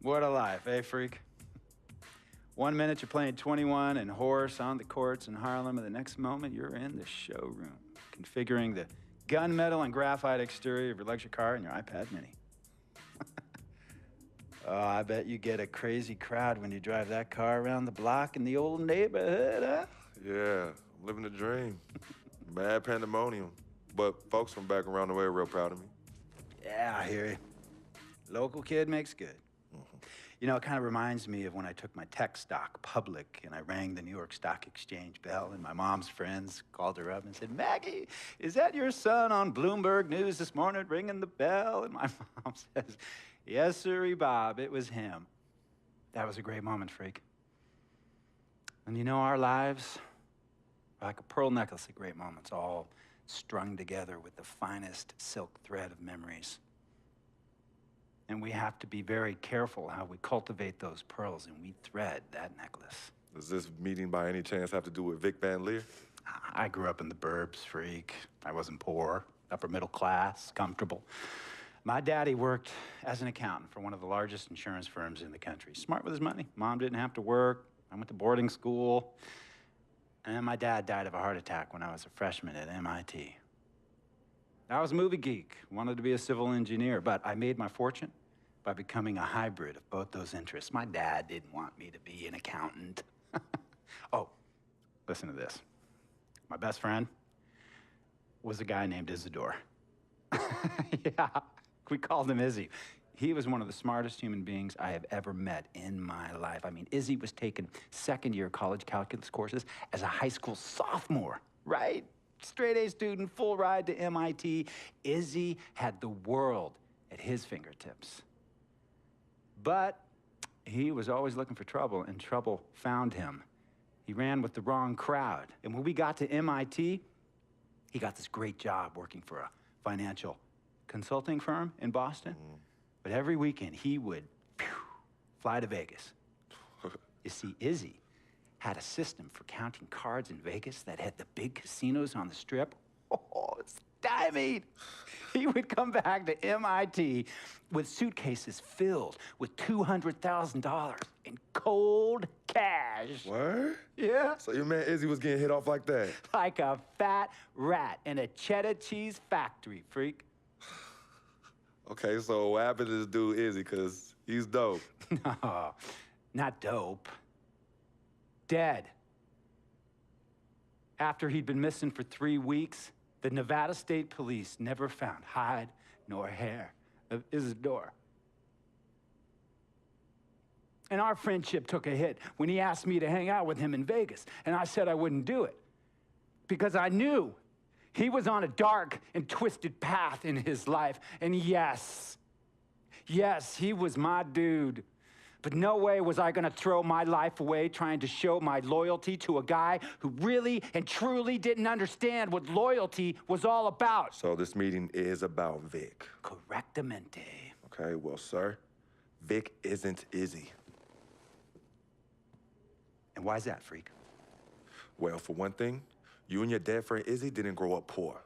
What a life, eh, freak? 1 minute you're playing 21 and horse on the courts in Harlem, and the next moment you're in the showroom, configuring the gunmetal and graphite exterior of your luxury car and your iPad mini. Oh, I bet you get a crazy crowd when you drive that car around the block in the old neighborhood, huh? Yeah, I'm living the dream. Mad pandemonium. But folks from back around the way are real proud of me. Yeah, I hear you. Local kid makes good. You know, it kind of reminds me of when I took my tech stock public and I rang the New York Stock Exchange bell, and my mom's friends called her up and said, "Maggie, is that your son on Bloomberg News this morning ringing the bell?" And my mom says, "Yes, sirree, Bob, it was him." That was a great moment, freak. And you know, our lives are like a pearl necklace of great moments, all strung together with the finest silk thread of memories. And we have to be very careful how we cultivate those pearls and we thread that necklace. Does this meeting by any chance have to do with Vic Van Leer? I grew up in the burbs, freak. I wasn't poor, upper middle class, comfortable. My daddy worked as an accountant for one of the largest insurance firms in the country. Smart with his money. Mom didn't have to work. I went to boarding school. And my dad died of a heart attack when I was a freshman at MIT. I was a movie geek, wanted to be a civil engineer, but I made my fortune by becoming a hybrid of both those interests. My dad didn't want me to be an accountant. Oh, listen to this. My best friend was a guy named Isidore. Yeah, we called him Izzy. He was one of the smartest human beings I have ever met in my life. I mean, Izzy was taking second-year college calculus courses as a high school sophomore, right? Straight-A student, full ride to MIT. Izzy had the world at his fingertips. But he was always looking for trouble, and trouble found him. He ran with the wrong crowd. And when we got to MIT, he got this great job working for a financial consulting firm in Boston. But every weekend, he would fly to Vegas. You see, Izzy had a system for counting cards in Vegas that had the big casinos on the Strip. Oh, stymied. He would come back to MIT with suitcases filled with $200,000 in cold cash. What? Yeah. So your man Izzy was getting hit off like that? Like a fat rat in a cheddar cheese factory, freak. Okay, so what happened to this dude Izzy, because he's dope? No, not dope. Dead. After he'd been missing for 3 weeks, the Nevada State Police never found hide nor hair of Isidore. And our friendship took a hit when he asked me to hang out with him in Vegas, and I said I wouldn't do it because I knew he was on a dark and twisted path in his life. And yes, he was my dude. But no way was I gonna throw my life away trying to show my loyalty to a guy who really and truly didn't understand what loyalty was all about. So this meeting is about Vic. Correctamente. Okay, well, sir, Vic isn't Izzy. And why's that, freak? Well, for one thing, you and your dead friend Izzy didn't grow up poor.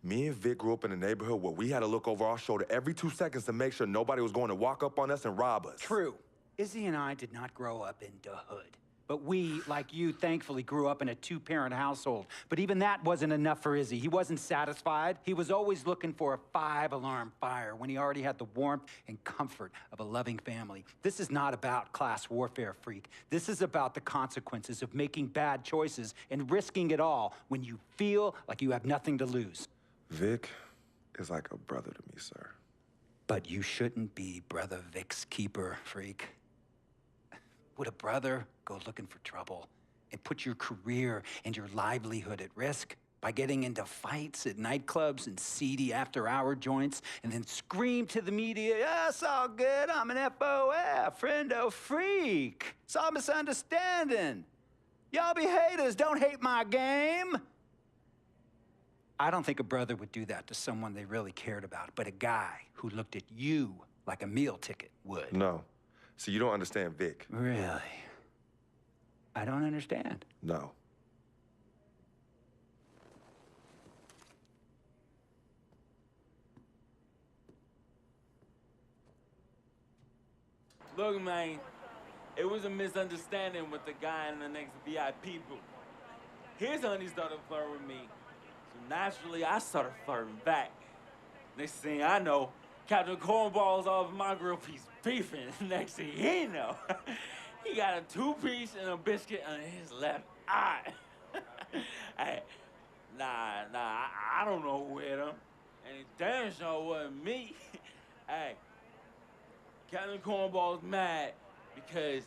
Me and Vic grew up in a neighborhood where we had to look over our shoulder every 2 seconds to make sure nobody was going to walk up on us and rob us. True. Izzy and I did not grow up in the hood. But we, like you, thankfully grew up in a 2-parent household. But even that wasn't enough for Izzy. He wasn't satisfied. He was always looking for a 5-alarm fire when he already had the warmth and comfort of a loving family. This is not about class warfare, freak. This is about the consequences of making bad choices and risking it all when you feel like you have nothing to lose. Vic is like a brother to me, sir. But you shouldn't be Brother Vic's keeper, freak. Would a brother go looking for trouble and put your career and your livelihood at risk by getting into fights at nightclubs and seedy after-hour joints and then scream to the media, "Yeah, it's all good, I'm an FOF, friendo freak. It's all misunderstanding. Y'all be haters, don't hate my game." I don't think a brother would do that to someone they really cared about, but a guy who looked at you like a meal ticket would. No. See, you don't understand Vic. Really? I don't understand. No. Look, man, it was a misunderstanding with the guy in the next VIP booth. His honey started flirting with me, so naturally I started flirting back. Next thing I know, Captain Cornball's off my grill piece beefing. Next thing he know, he got a 2-piece and a biscuit on his left eye. Hey, I don't know who hit him. And it damn sure wasn't me. Hey, Captain Cornball's mad because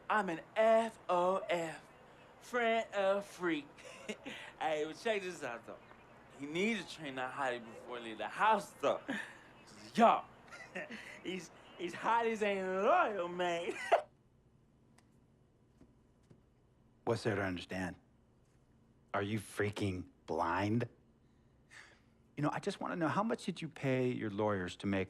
I'm an FOF, friend of freak. Hey, but check this out, though. He needs to train that hottie before he leave the house, though. Yo, he's hot as ain't loyal, man. What's there to understand? Are you freaking blind? You know, I just want to know, how much did you pay your lawyers to make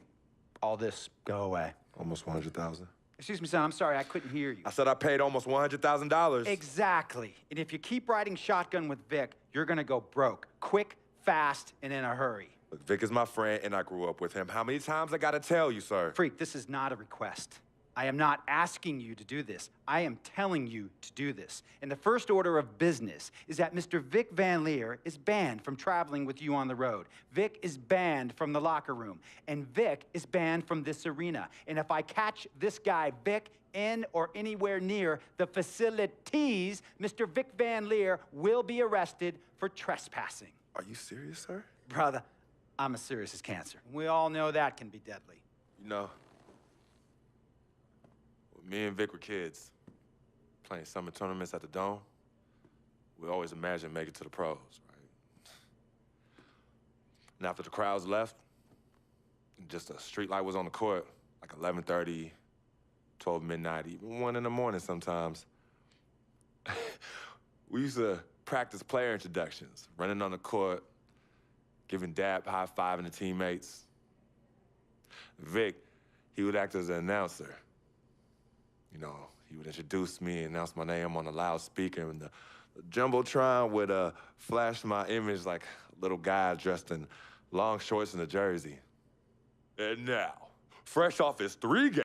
all this go away? Almost 100,000. Excuse me, son, I'm sorry, I couldn't hear you. I said I paid almost $100,000. Exactly. And if you keep riding shotgun with Vic, you're gonna go broke. Quick, fast, and in a hurry. Look, Vic is my friend, and I grew up with him. How many times I gotta tell you, sir? Freak, this is not a request. I am not asking you to do this. I am telling you to do this. And the first order of business is that Mr. Vic Van Leer is banned from traveling with you on the road. Vic is banned from the locker room. And Vic is banned from this arena. And if I catch this guy, Vic, in or anywhere near the facilities, Mr. Vic Van Leer will be arrested for trespassing. Are you serious, sir? Brother, I'm as serious as cancer. We all know that can be deadly. You know, when me and Vic were kids, playing summer tournaments at the Dome, we always imagined making it to the pros, right? And after the crowds left, just a street light was on the court, like 11:30, 12 midnight, even 1 in the morning sometimes. We used to practice player introductions, running on the court, giving dab high-fiving the teammates. Vic, he would act as an announcer. You know, he would introduce me, announce my name on the loudspeaker, and the Jumbotron would flash my image like a little guy dressed in long shorts and a jersey. And now, fresh off his 3 games,